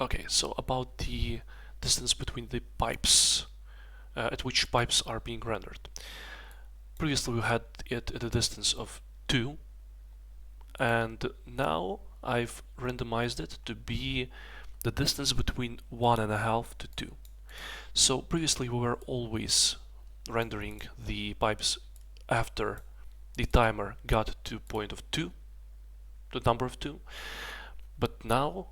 Okay, so about the distance between the pipes, at which pipes are being rendered. Previously we had it at a distance of 2, and now I've randomized it to be the distance between 1.5 to 2. So previously we were always rendering the pipes after the timer got to point of 2, the number of 2, but now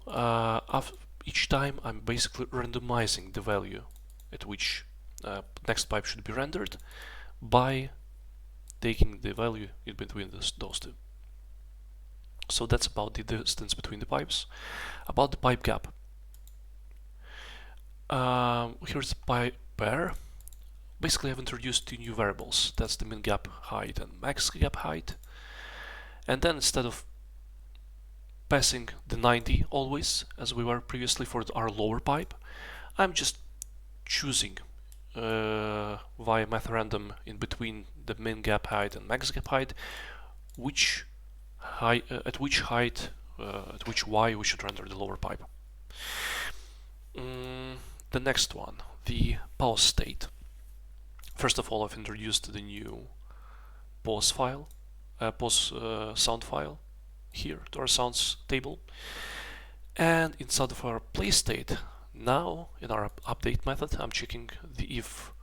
each time I'm basically randomizing the value at which next pipe should be rendered by taking the value in between those two. So that's about the distance between the pipes. About the pipe gap. Here's the pipe pair. Basically I've introduced 2 new variables. That's the min gap height and max gap height. And then instead of passing the 90 always, as we were previously for our lower pipe, I'm just choosing via math random in between the min gap height and max gap height at which y we should render the lower pipe. The next one, the pause state. First of all, I've introduced the new pause file, sound file here to our sounds table, and inside of our play state, now in our update method, I'm checking if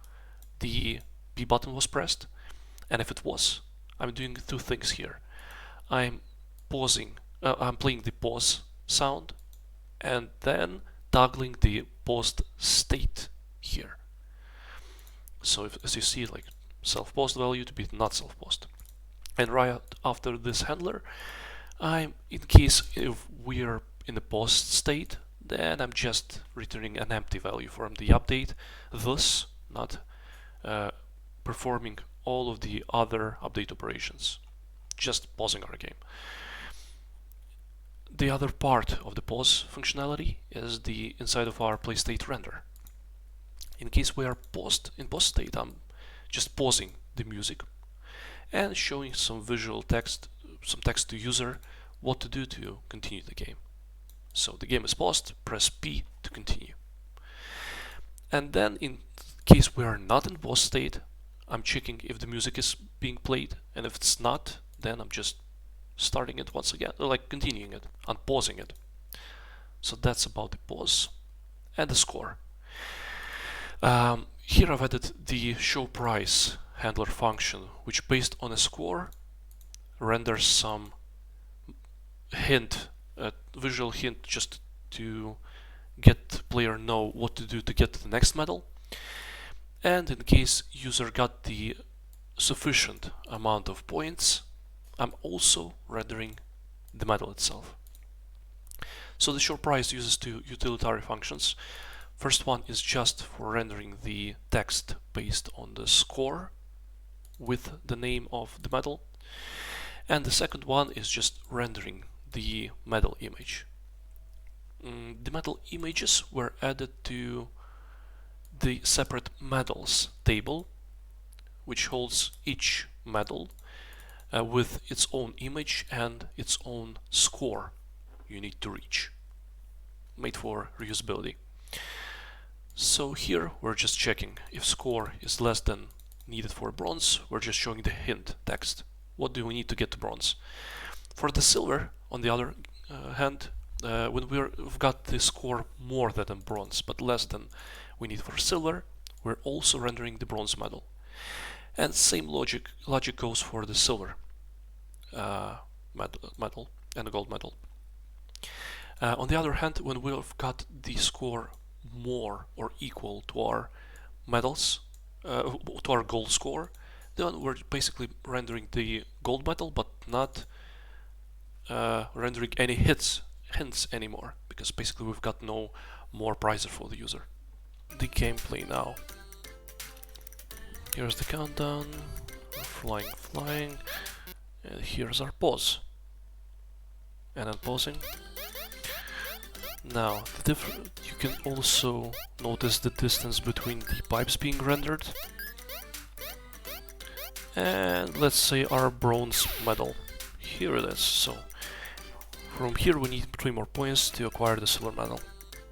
the B button was pressed, and if it was, I'm doing 2 things here. I'm playing the pause sound, and then toggling the paused state here. So as you see, like self-paused value to be not self-paused. And right after this handler, in case if we're in the paused state, then I'm just returning an empty value from the update, thus not performing all of the other update operations, just pausing our game. The other part of the pause functionality is the inside of our play state render. In case we are in pause state, I'm just pausing the music and showing some visual text, some text to user what to do to continue the game. So the game is paused, press P to continue. And then in case we are not in pause state, I'm checking if the music is being played, and if it's not, then I'm just starting it once again, or like continuing it, unpausing it. So that's about the pause and the score. Here I've added the show price handler function, which based on a score renders some hint, a visual hint, just to get the player know what to do to get to the next medal. And in case user got the sufficient amount of points, I'm also rendering the medal itself. So the show price uses 2 utilitarian functions. First one is just for rendering the text based on the score with the name of the medal, and the second one is just rendering the medal image. The medal images were added to the separate medals table, which holds each medal with its own image and its own score you need to reach, made for reusability. So here we're just checking if score is less than needed for bronze. We're just showing the hint text. What do we need to get to bronze? For the silver, on the other hand, when we've got the score more than bronze but less than we need for silver, we're also rendering the bronze medal. And same logic goes for the silver medal and the gold medal. On the other hand, when we've got the score more or equal to our medals, to our gold score, then we're basically rendering the gold medal but not rendering any hints anymore, because basically we've got no more prizes for the user. The gameplay now. Here's the countdown, flying, and here's our pause. And unpausing. Now, you can also notice the distance between the pipes being rendered. And let's say our bronze medal. Here it is. So from here we need 3 more points to acquire the silver medal.